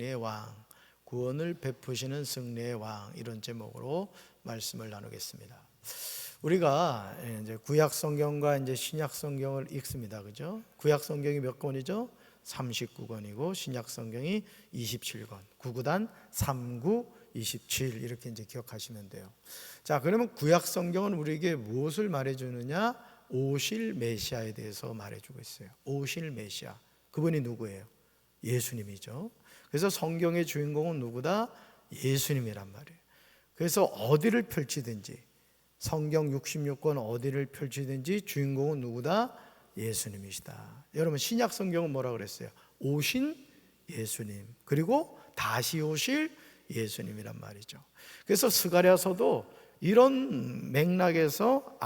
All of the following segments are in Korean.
승리의 왕, 구원을 베푸시는 승리의 왕, 이런 제목으로 말씀을 나누겠습니다. 우리가 이제 구약 성경과 이제 신약 성경을 읽습니다. 그죠? 구약 성경이 몇 권이죠? 39권이고 신약 성경이 27권. 구구단 39, 27 이렇게 이제 기억하시면 돼요. 자, 그러면 구약 성경은 우리에게 무엇을 말해 주느냐? 오실 메시아에 대해서 말해 주고 있어요. 오실 메시아. 그분이 누구예요? 예수님이죠. 그래서 성경의 주인공은 누구다? 예수님이란 말이에요. 그래서 어디를 펼치든지 성경 66권 어디를 펼치든지 주인공은 누구다? 예수님이시다. 여러분 신약 성경은 뭐라 그랬어요? 오신 예수님, 그리고 다시 오실 예수님이란 말이죠. 그래서 스가랴서도 이런 맥락에서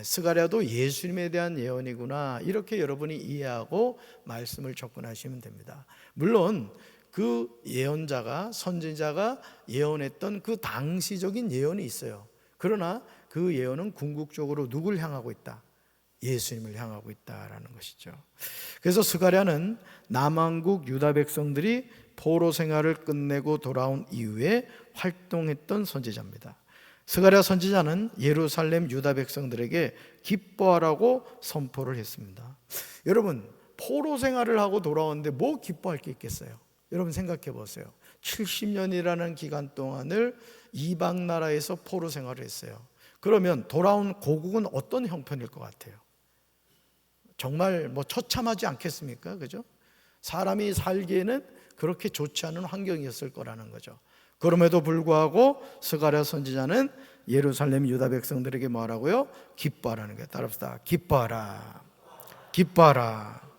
스가랴도 예수님에 대한 예언이구나, 이렇게 여러분이 이해하고 말씀을 접근하시면 됩니다. 물론 그 예언자가, 선지자가 예언했던 그 당시적인 예언이 있어요. 그러나 그 예언은 궁극적으로 누굴 향하고 있다? 예수님을 향하고 있다라는 것이죠. 그래서 스가랴는 남왕국 유다 백성들이 포로 생활을 끝내고 돌아온 이후에 활동했던 선지자입니다. 스가랴 선지자는 예루살렘 유다 백성들에게 기뻐하라고 선포를 했습니다. 여러분, 포로 생활을 하고 돌아오는데 뭐 기뻐할 게 있겠어요? 여러분 생각해 보세요. 70년이라는 기간 동안을 이방 나라에서 포로 생활을 했어요. 그러면 돌아온 고국은 어떤 형편일 것 같아요? 정말 처참하지 않겠습니까? 그죠? 사람이 살기에는 그렇게 좋지 않은 환경이었을 거라는 거죠. 그럼에도 불구하고 스가랴 선지자는 예루살렘 유다 백성들에게 뭐하라고요? 기뻐하라는 거예요. 따라합시다. 기뻐하라. 기뻐하라.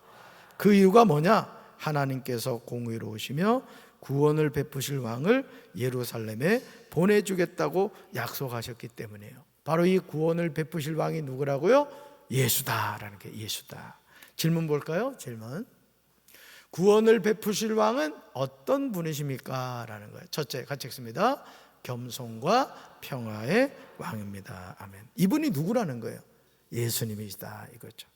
그 이유가 뭐냐? 하나님께서 공의로우시며 구원을 베푸실 왕을 예루살렘에 보내주겠다고 약속하셨기 때문이에요. 바로 이 구원을 베푸실 왕이 누구라고요? 예수다라는 게 예수다. 질문 볼까요? 질문. 구원을 베푸실 왕은 어떤 분이십니까? 라는 거예요. 첫째, 같이 읽습니다. 겸손과 평화의 왕입니다. 아멘. 이분이 누구라는 거예요? 예수님이시다 이거죠.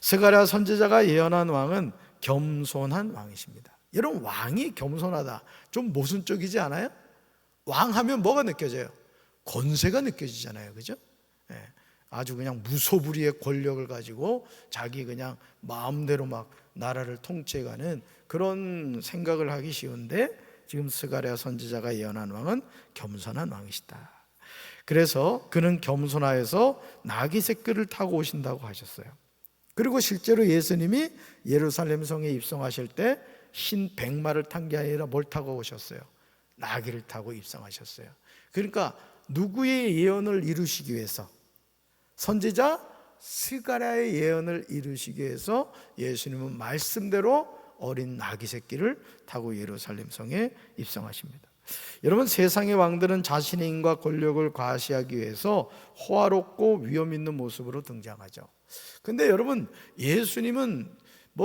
스가랴 선지자가 예언한 왕은 겸손한 왕이십니다. 여러분, 왕이 겸손하다, 좀 모순적이지 않아요? 왕하면 뭐가 느껴져요? 권세가 느껴지잖아요. 그죠? 아주 그냥 무소불위의 권력을 가지고 자기 그냥 마음대로 막 나라를 통치해가는 그런 생각을 하기 쉬운데, 지금 스가랴 선지자가 예언한 왕은 겸손한 왕이시다. 그래서 그는 겸손하여서 나귀 새끼를 타고 오신다고 하셨어요. 그리고 실제로 예수님이 예루살렘 성에 입성하실 때 흰 백마를 탄 게 아니라 뭘 타고 오셨어요? 나귀를 타고 입성하셨어요. 그러니까 누구의 예언을 이루시기 위해서? 선지자 스가랴의 예언을 이루시기 위해서 예수님은 말씀대로 어린 나귀 새끼를 타고 예루살렘 성에 입성하십니다. 여러분, 세상의 왕들은 자신의 힘과 권력을 과시하기 위해서 호화롭고 위험 있는 모습으로 등장하죠. 근데 여러분, 예수님은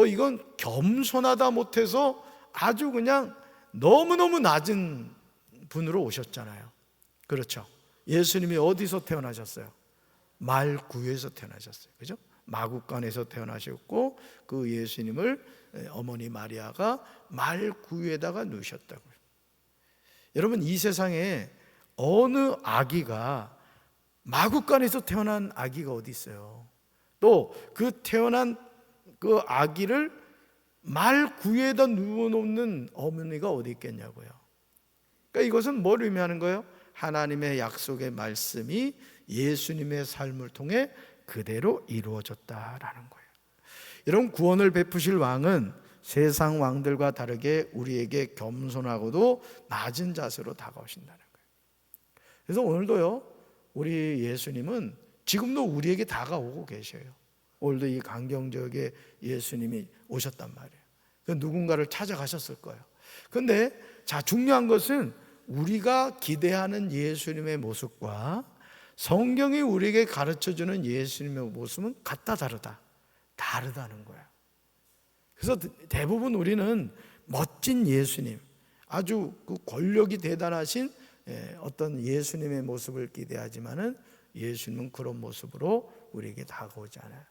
이건 겸손하다 못해서 아주 그냥 너무너무 낮은 분으로 오셨잖아요. 그렇죠? 예수님이 어디서 태어나셨어요? 말구유에서 태어나셨어요. 그죠? 마구간에서 태어나셨고, 그 예수님을 어머니 마리아가 말구유에다가 누우셨다고요. 여러분, 이 세상에 어느 아기가 마구간에서 태어난 아기가 어디 있어요? 또 그 태어난 그 아기를 말구유에다 누워놓는 어머니가 어디 있겠냐고요. 그러니까 이것은 뭘 의미하는 거예요? 하나님의 약속의 말씀이 예수님의 삶을 통해 그대로 이루어졌다라는 거예요. 여러분, 구원을 베푸실 왕은 세상 왕들과 다르게 우리에게 겸손하고도 낮은 자세로 다가오신다는 거예요. 그래서 오늘도요, 우리 예수님은 지금도 우리에게 다가오고 계셔요. 오늘도 이 강경지역에 예수님이 오셨단 말이에요. 누군가를 찾아가셨을 거예요. 그런데 중요한 것은 우리가 기대하는 예수님의 모습과 성경이 우리에게 가르쳐주는 예수님의 모습은 같다 다르다는 거야. 그래서 대부분 우리는 멋진 예수님, 아주 그 권력이 대단하신 어떤 예수님의 모습을 기대하지만은 예수님은 그런 모습으로 우리에게 다가오지 않아요.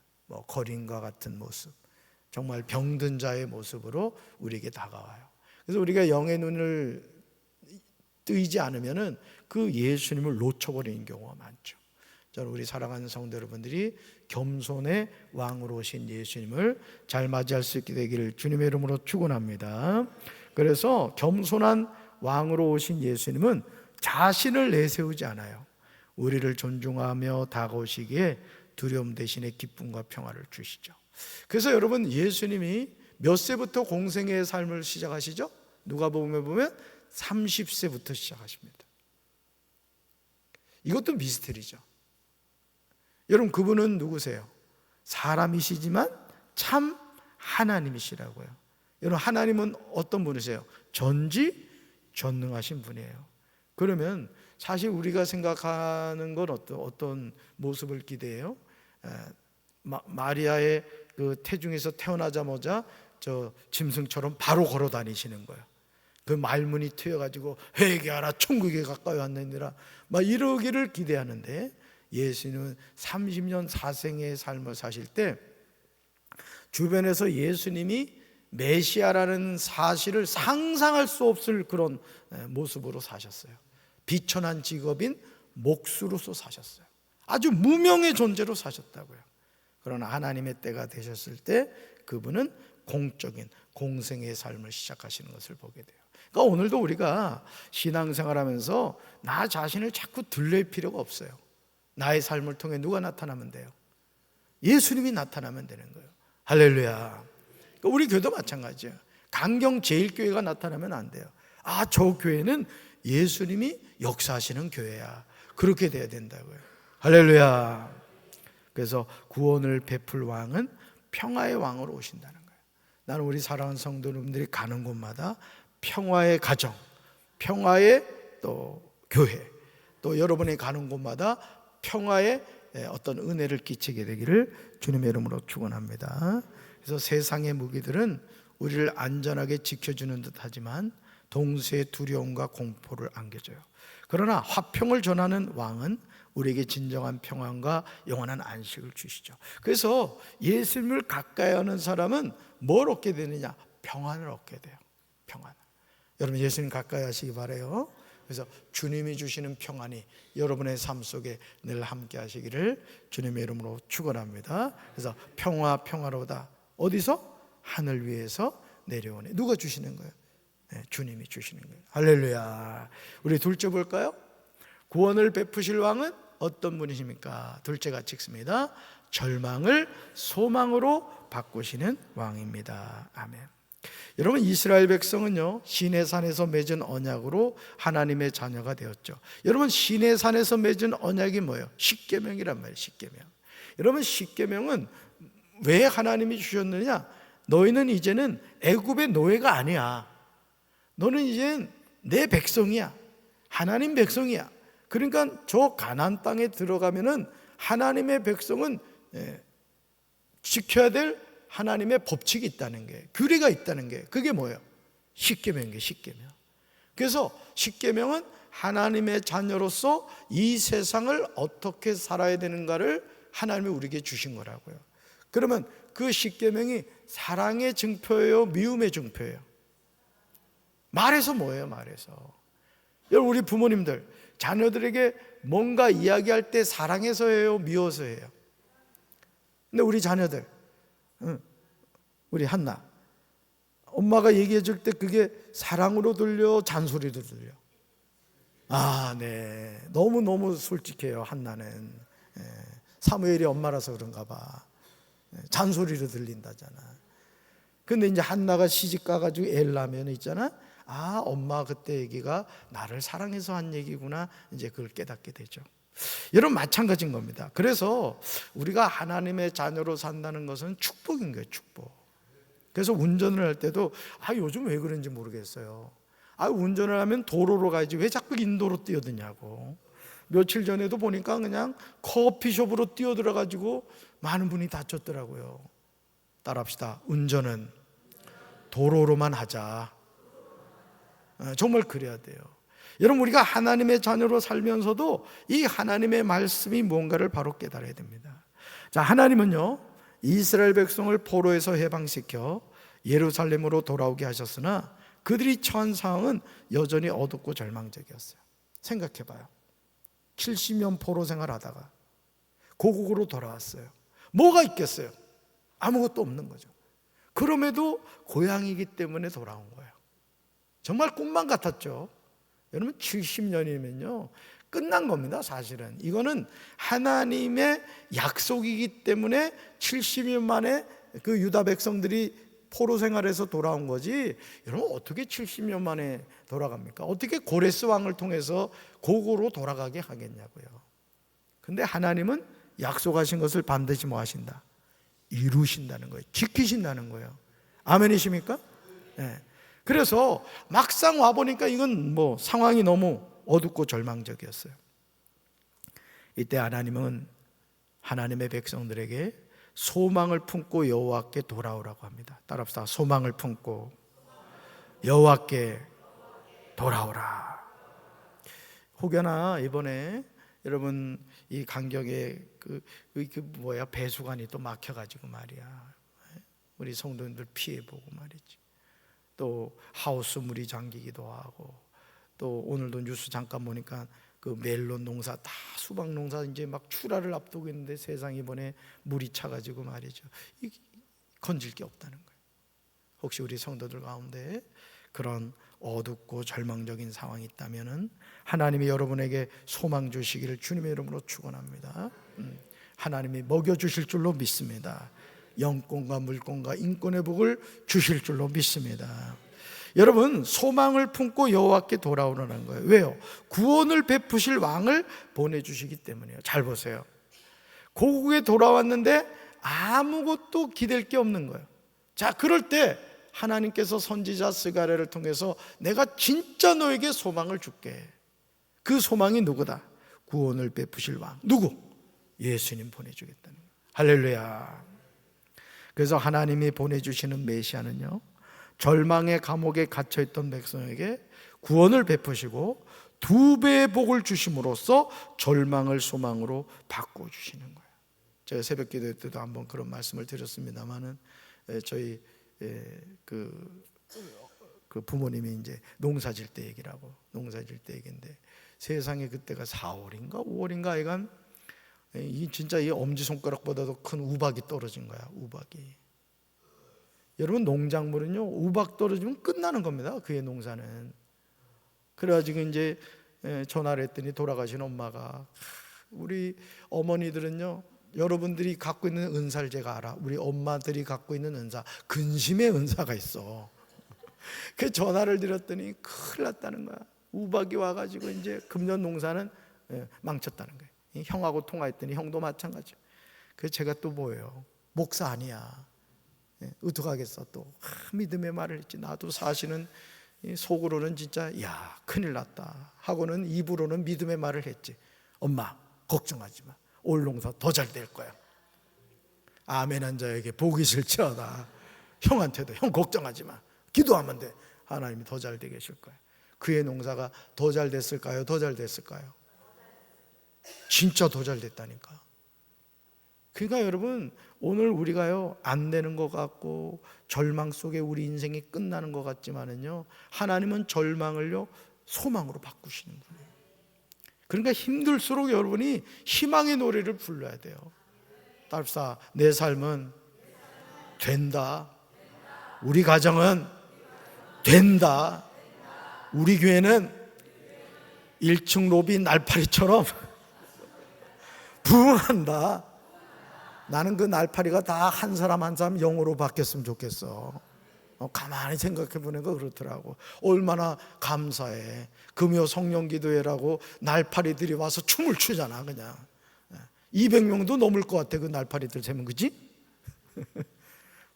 거린과 같은 모습, 정말 병든 자의 모습으로 우리에게 다가와요. 그래서 우리가 영의 눈을 뜨이지 않으면은 그 예수님을 놓쳐버리는 경우가 많죠. 저는 우리 사랑하는 성도 여러분들이 겸손의 왕으로 오신 예수님을 잘 맞이할 수 있게 되기를 주님의 이름으로 축원합니다. 그래서 겸손한 왕으로 오신 예수님은 자신을 내세우지 않아요. 우리를 존중하며 다가오시기에 두려움 대신에 기쁨과 평화를 주시죠. 그래서 여러분, 예수님이 몇 세부터 공생애의 삶을 시작하시죠? 누가복음에 보면 30세부터 시작하십니다. 이것도 미스터리죠. 여러분, 그분은 누구세요? 사람이시지만 참 하나님이시라고요. 여러분, 하나님은 어떤 분이세요? 전지전능하신 분이에요. 그러면 사실 우리가 생각하는 건 어떤 모습을 기대해요? 마리아의 그 태중에서 태어나자마자 저 짐승처럼 바로 걸어 다니시는 거예요. 그 말문이 트여가지고 회개하라 천국에 가까이 왔느니라 막 이러기를 기대하는데, 예수님은 30년 사생의 삶을 사실 때 주변에서 예수님이 메시아라는 사실을 상상할 수 없을 그런 모습으로 사셨어요. 비천한 직업인 목수로서 사셨어요. 아주 무명의 존재로 사셨다고요. 그러나 하나님의 때가 되셨을 때 그분은 공적인 공생의 삶을 시작하시는 것을 보게 돼요. 그러니까 오늘도 우리가 신앙생활하면서 나 자신을 자꾸 들릴 필요가 없어요. 나의 삶을 통해 누가 나타나면 돼요? 예수님이 나타나면 되는 거예요. 할렐루야. 그러니까 우리 교회도 마찬가지예요. 강경제일교회가 나타나면 안 돼요. 아, 저 교회는 예수님이 역사하시는 교회야. 그렇게 돼야 된다고요. 할렐루야. 그래서 구원을 베풀 왕은 평화의 왕으로 오신다는 거예요. 나는 우리 사랑하는 성도님들이 가는 곳마다 평화의 가정, 평화의 또 교회, 또 여러분이 가는 곳마다 평화의 어떤 은혜를 끼치게 되기를 주님의 이름으로 축원합니다. 그래서 세상의 무기들은 우리를 안전하게 지켜주는 듯하지만 동시에 두려움과 공포를 안겨줘요. 그러나 화평을 전하는 왕은 우리에게 진정한 평안과 영원한 안식을 주시죠. 그래서 예수님을 가까이 하는 사람은 뭘 얻게 되느냐? 평안을 얻게 돼요. 평안. 여러분, 예수님 가까이 하시기 바라요. 그래서 주님이 주시는 평안이 여러분의 삶 속에 늘 함께 하시기를 주님의 이름으로 축원합니다. 그래서 평화로다. 어디서? 하늘 위에서 내려오네. 누가 주시는 거예요? 네, 주님이 주시는 거예요. 할렐루야. 우리 둘째 볼까요? 구원을 베푸실 왕은 어떤 분이십니까? 둘째가 찍습니다. 절망을 소망으로 바꾸시는 왕입니다. 아멘. 여러분, 이스라엘 백성은요, 시내산에서 맺은 언약으로 하나님의 자녀가 되었죠. 여러분, 시내산에서 맺은 언약이 뭐예요? 십계명이란 말이에요. 십계명. 여러분, 십계명은 왜 하나님이 주셨느냐? 너희는 이제는 애굽의 노예가 아니야. 너는 이젠 내 백성이야. 하나님 백성이야. 그러니까 저 가나안 땅에 들어가면은 하나님의 백성은 지켜야 될 하나님의 법칙이 있다는 게, 규례가 있다는 게, 그게 뭐예요? 십계명이에요. 십계명. 그래서 십계명은 하나님의 자녀로서 이 세상을 어떻게 살아야 되는가를 하나님이 우리에게 주신 거라고요. 그러면 그 십계명이 사랑의 증표예요? 미움의 증표예요? 말해서 뭐예요? 말해서. 여러분, 우리 부모님들 자녀들에게 뭔가 이야기할 때 사랑해서 해요? 미워서 해요? 근데 우리 자녀들, 우리 한나, 엄마가 얘기해 줄 때 그게 사랑으로 들려? 잔소리로 들려? 아, 네. 너무너무 솔직해요, 한나는. 사무엘이 엄마라서 그런가 봐. 잔소리로 들린다잖아. 근데 이제 한나가 시집 가가지고 애를 낳으면 있잖아. 아, 엄마 그때 얘기가 나를 사랑해서 한 얘기구나. 이제 그걸 깨닫게 되죠. 여러분, 마찬가지인 겁니다. 그래서 우리가 하나님의 자녀로 산다는 것은 축복인 거예요. 축복. 그래서 운전을 할 때도 요즘 왜 그런지 모르겠어요. 운전을 하면 도로로 가야지 왜 자꾸 인도로 뛰어드냐고. 며칠 전에도 보니까 그냥 커피숍으로 뛰어들어가지고 많은 분이 다쳤더라고요. 따라합시다. 운전은 도로로만 하자. 정말 그래야 돼요. 여러분, 우리가 하나님의 자녀로 살면서도 이 하나님의 말씀이 뭔가를 바로 깨달아야 됩니다. 자, 하나님은요, 이스라엘 백성을 포로에서 해방시켜 예루살렘으로 돌아오게 하셨으나 그들이 처한 상황은 여전히 어둡고 절망적이었어요. 생각해봐요. 70년 포로 생활하다가 고국으로 돌아왔어요. 뭐가 있겠어요? 아무것도 없는 거죠. 그럼에도 고향이기 때문에 돌아온 거예요. 정말 꿈만 같았죠. 여러분 70년이면요 끝난 겁니다. 사실은 이거는 하나님의 약속이기 때문에 70년 만에 그 유다 백성들이 포로 생활에서 돌아온 거지. 여러분 어떻게 70년 만에 돌아갑니까? 어떻게 고레스 왕을 통해서 고국으로 돌아가게 하겠냐고요. 근데 하나님은 약속하신 것을 반드시 뭐 하신다? 이루신다는 거예요. 지키신다는 거예요. 아멘이십니까? 네. 그래서 막상 와보니까 이건 뭐 상황이 너무 어둡고 절망적이었어요. 이때 하나님은 하나님의 백성들에게 소망을 품고 여호와께 돌아오라고 합니다. 따라합시다. 소망을 품고 여호와께 돌아오라. 혹여나 이번에 여러분 이 강경에 배수관이 또 막혀가지고 말이야, 우리 성도님들 피해보고 말이지. 또 하우스 물이 잠기기도 하고, 또 오늘도 뉴스 잠깐 보니까 그 멜론 농사 다 수박 농사 이제 막 출하를 앞두고 있는데 세상 이번에 물이 차가지고 말이죠. 건질 게 없다는 거예요. 혹시 우리 성도들 가운데 그런 어둡고 절망적인 상황이 있다면은 하나님이 여러분에게 소망 주시기를 주님의 이름으로 축원합니다. 하나님이 먹여 주실 줄로 믿습니다. 영권과 물권과 인권의 복을 주실 줄로 믿습니다. 여러분 소망을 품고 여호와께 돌아오라는 거예요. 왜요? 구원을 베푸실 왕을 보내주시기 때문이에요. 잘 보세요. 고국에 돌아왔는데 아무것도 기댈 게 없는 거예요. 자, 그럴 때 하나님께서 선지자 스가랴를 통해서 내가 진짜 너에게 소망을 줄게. 그 소망이 누구다? 구원을 베푸실 왕. 누구? 예수님 보내주겠다는 거예요. 할렐루야. 그래서 하나님이 보내주시는 메시아는요, 절망의 감옥에 갇혀있던 백성에게 구원을 베푸시고 2배의 복을 주심으로써 절망을 소망으로 바꿔주시는 거예요. 제가 새벽 기도 때도 한번 그런 말씀을 드렸습니다만은 저희 그 부모님이 이제 농사 질 때 얘기라고, 농사 질 때 얘기인데 세상에 그때가 4월인가 5월인가 하여간 이 진짜 이 엄지손가락보다도 큰 우박이 떨어진 거야. 우박이. 여러분 농작물은요 우박 떨어지면 끝나는 겁니다. 그의 농사는. 그래가지고 이제 전화를 했더니 돌아가신 엄마가, 우리 어머니들은요 여러분들이 갖고 있는 은사를 제가 알아. 우리 엄마들이 갖고 있는 은사, 근심의 은사가 있어. 그 전화를 드렸더니 큰일 났다는 거야. 우박이 와가지고 이제 금년 농사는 망쳤다는 거예요. 형하고 통화했더니 형도 마찬가지야. 그래서 제가 또 뭐예요? 목사 아니야. 어떡하겠어 또. 믿음의 말을 했지. 나도 사실은 속으로는 진짜 야 큰일 났다 하고는 입으로는 믿음의 말을 했지. 엄마 걱정하지 마. 올 농사 더 잘 될 거야. 아멘한 자에게 복이 있을지어다. 형한테도 형 걱정하지 마. 기도하면 돼. 하나님이 더 잘 되게 하실 거야. 그의 농사가 더 잘 됐을까요? 더 잘 됐을까요? 진짜 더 잘 됐다니까. 그러니까 여러분 오늘 우리가요 안 되는 것 같고 절망 속에 우리 인생이 끝나는 것 같지만은요 하나님은 절망을요 소망으로 바꾸시는 거예요. 그러니까 힘들수록 여러분이 희망의 노래를 불러야 돼요. 따라합시다. 내 삶은 된다. 우리 가정은 된다. 우리 교회는 1층 로비 날파리처럼 부흥한다. 나는 그 날파리가 다 한 사람 한 사람 영으로 바뀌었으면 좋겠어. 가만히 생각해 보니까 그렇더라고. 얼마나 감사해. 금요 성령기도회라고 날파리들이 와서 춤을 추잖아. 그냥 200명도 넘을 것 같아. 그 날파리들 세면. 그지?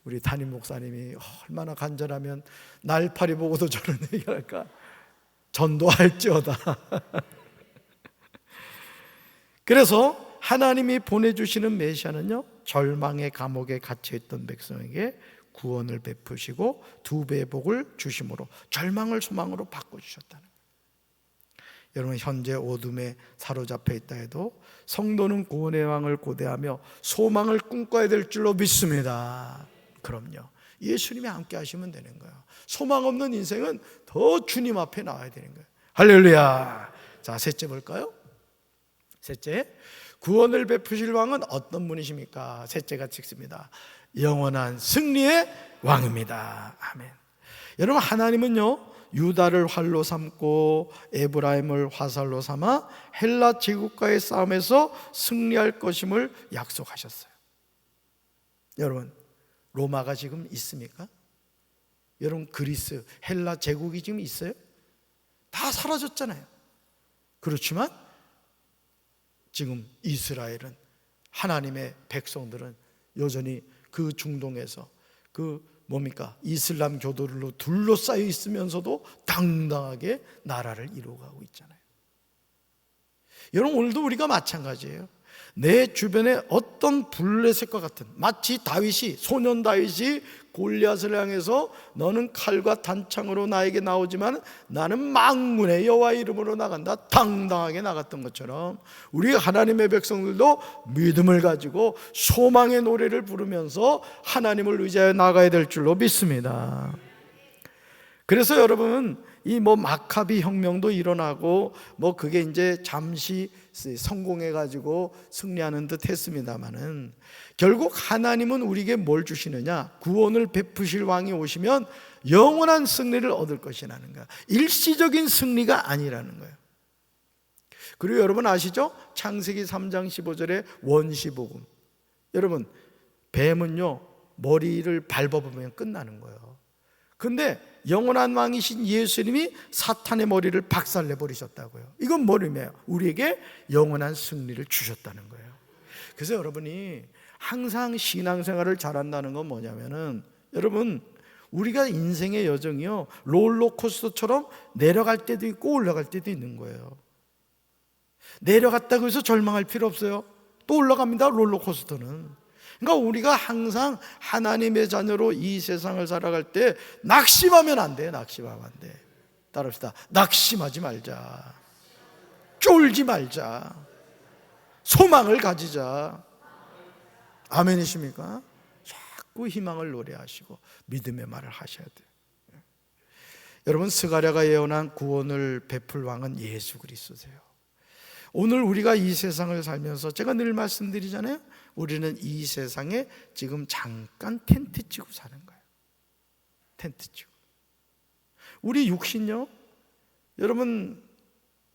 우리 담임 목사님이 얼마나 간절하면 날파리 보고도 저런 얘기할까. 전도할지어다. 그래서 하나님이 보내주시는 메시아는요 절망의 감옥에 갇혀있던 백성에게 구원을 베푸시고 2배의 복을 주심으로 절망을 소망으로 바꿔주셨다는 거예요. 여러분 현재 어둠에 사로잡혀 있다 해도 성도는 구원의 왕을 고대하며 소망을 꿈꿔야 될 줄로 믿습니다. 그럼요. 예수님이 함께 하시면 되는 거예요. 소망 없는 인생은 더 주님 앞에 나와야 되는 거예요. 할렐루야. 자, 셋째 볼까요? 셋째, 구원을 베푸실 왕은 어떤 분이십니까? 셋째가 찍습니다. 영원한 승리의 왕입니다. 아멘. 여러분, 하나님은요, 유다를 활로 삼고 에브라임을 화살로 삼아 헬라 제국과의 싸움에서 승리할 것임을 약속하셨어요. 여러분, 로마가 지금 있습니까? 여러분, 그리스, 헬라 제국이 지금 있어요? 다 사라졌잖아요. 그렇지만 지금 이스라엘은, 하나님의 백성들은 여전히 그 중동에서 이슬람 교도들로 둘러싸여 있으면서도 당당하게 나라를 이루어가고 있잖아요. 여러분, 오늘도 우리가 마찬가지예요. 내 주변에 어떤 블레셋과 같은, 마치 다윗이, 소년 다윗이 골리앗을 향해서 너는 칼과 단창으로 나에게 나오지만 나는 만군의 여호와의 이름으로 나간다, 당당하게 나갔던 것처럼 우리 하나님의 백성들도 믿음을 가지고 소망의 노래를 부르면서 하나님을 의지하여 나가야 될 줄로 믿습니다. 그래서 여러분, 이 마카비 혁명도 일어나고 그게 이제 잠시 성공해 가지고 승리하는 듯 했습니다만은, 결국 하나님은 우리에게 뭘 주시느냐? 구원을 베푸실 왕이 오시면 영원한 승리를 얻을 것이라는 거야. 일시적인 승리가 아니라는 거예요. 그리고 여러분 아시죠? 창세기 3장 15절에 원시복음. 여러분, 뱀은요, 머리를 밟아보면 끝나는 거예요. 근데 영원한 왕이신 예수님이 사탄의 머리를 박살내 버리셨다고요. 이건 뭐냐면 우리에게 영원한 승리를 주셨다는 거예요. 그래서 여러분이 항상 신앙생활을 잘한다는 건 뭐냐면은, 여러분, 우리가 인생의 여정이요, 롤러코스터처럼 내려갈 때도 있고 올라갈 때도 있는 거예요. 내려갔다고 해서 절망할 필요 없어요. 또 올라갑니다, 롤러코스터는. 그러니까 우리가 항상 하나님의 자녀로 이 세상을 살아갈 때 낙심하면 안 돼. 낙심하면 안 돼. 따라합시다. 낙심하지 말자. 쫄지 말자. 소망을 가지자. 아멘이십니까? 자꾸 희망을 노래하시고 믿음의 말을 하셔야 돼요. 여러분, 스가랴가 예언한 구원을 베풀 왕은 예수 그리스도세요. 오늘 우리가 이 세상을 살면서 제가 늘 말씀드리잖아요. 우리는 이 세상에 지금 잠깐 텐트 치고 사는 거예요. 텐트 치고. 우리 육신요, 여러분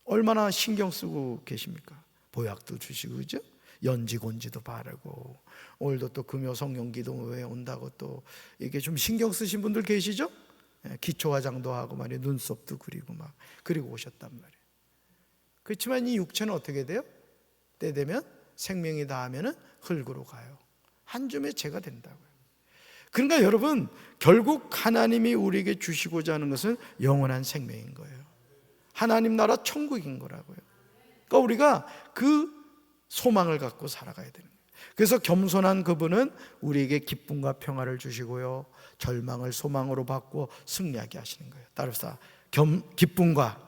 얼마나 신경 쓰고 계십니까? 보약도 주시고, 그죠? 연지곤지도 바르고, 오늘도 또 금요 성령 기도회 온다고 또 이게 좀 신경 쓰신 분들 계시죠? 기초 화장도 하고 말이에요. 눈썹도 그리고 그리고 오셨단 말이에요. 그렇지만 이 육체는 어떻게 돼요? 때 되면 생명이 다하면은 흙으로 가요. 한 줌의 재가 된다고요. 그러니까 여러분, 결국 하나님이 우리에게 주시고자 하는 것은 영원한 생명인 거예요. 하나님 나라 천국인 거라고요. 그러니까 우리가 그 소망을 갖고 살아가야 되는 거예요. 그래서 겸손한 그분은 우리에게 기쁨과 평화를 주시고요, 절망을 소망으로 바꾸어 승리하게 하시는 거예요. 따라서 기쁨과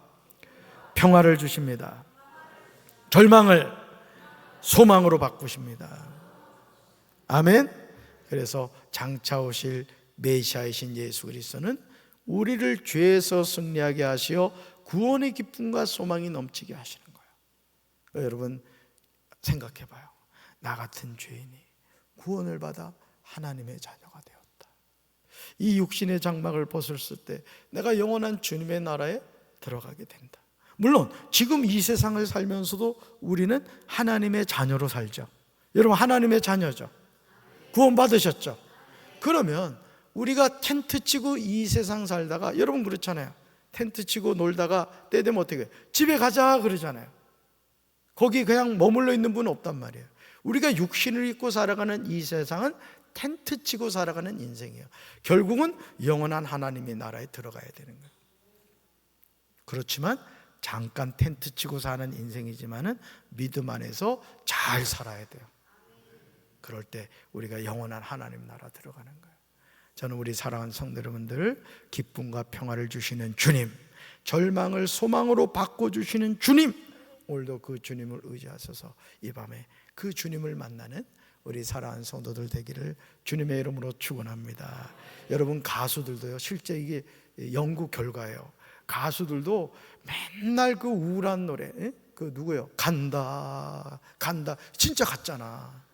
평화를 주십니다. 절망을 소망으로 바꾸십니다. 아멘. 그래서 장차 오실 메시아이신 예수 그리스도는 우리를 죄에서 승리하게 하시어 구원의 기쁨과 소망이 넘치게 하시는 거예요. 여러분 생각해 봐요. 나 같은 죄인이 구원을 받아 하나님의 자녀가 되었다. 이 육신의 장막을 벗었을 때 내가 영원한 주님의 나라에 들어가게 된다. 물론 지금 이 세상을 살면서도 우리는 하나님의 자녀로 살죠. 여러분 하나님의 자녀죠. 구원 받으셨죠. 그러면 우리가 텐트 치고 이 세상 살다가, 여러분 그렇잖아요. 텐트 치고 놀다가 때 되면 어떻게 해요? 집에 가자 그러잖아요. 거기 그냥 머물러 있는 분은 없단 말이에요. 우리가 육신을 입고 살아가는 이 세상은 텐트 치고 살아가는 인생이에요. 결국은 영원한 하나님의 나라에 들어가야 되는 거예요. 그렇지만 잠깐 텐트 치고 사는 인생이지만은 믿음 안에서 잘 살아야 돼요. 그럴 때 우리가 영원한 하나님 나라 들어가는 거예요. 저는 우리 사랑하는 성도 여러분들, 기쁨과 평화를 주시는 주님, 절망을 소망으로 바꿔주시는 주님, 오늘도 그 주님을 의지하셔서 이 밤에 그 주님을 만나는 우리 사랑하는 성도들 되기를 주님의 이름으로 축원합니다. 여러분, 가수들도요, 실제 이게 연구 결과예요. 가수들도 맨날 그 우울한 노래, 그 누구예요? 간다 진짜 갔잖아.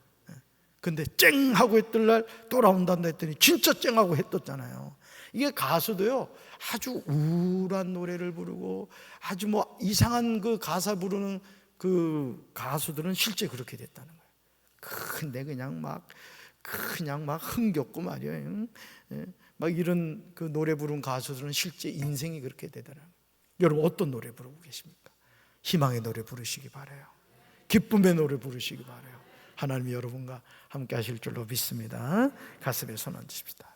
근데 쨍 하고 했던 날 돌아온다 했더니 진짜 쨍 하고 했었잖아요. 이게 가수도요, 아주 우울한 노래를 부르고 아주 뭐 이상한 그 가사 부르는 그 가수들은 실제 그렇게 됐다는 거예요. 근데 그냥 막 흥겹고 말이에요. 막 이런 그 노래 부르는 가수들은 실제 인생이 그렇게 되더라고요. 여러분, 어떤 노래 부르고 계십니까? 희망의 노래 부르시기 바라요. 기쁨의 노래 부르시기 바라요. 하나님이 여러분과 함께 하실 줄로 믿습니다. 가슴에 손 얹으십시다.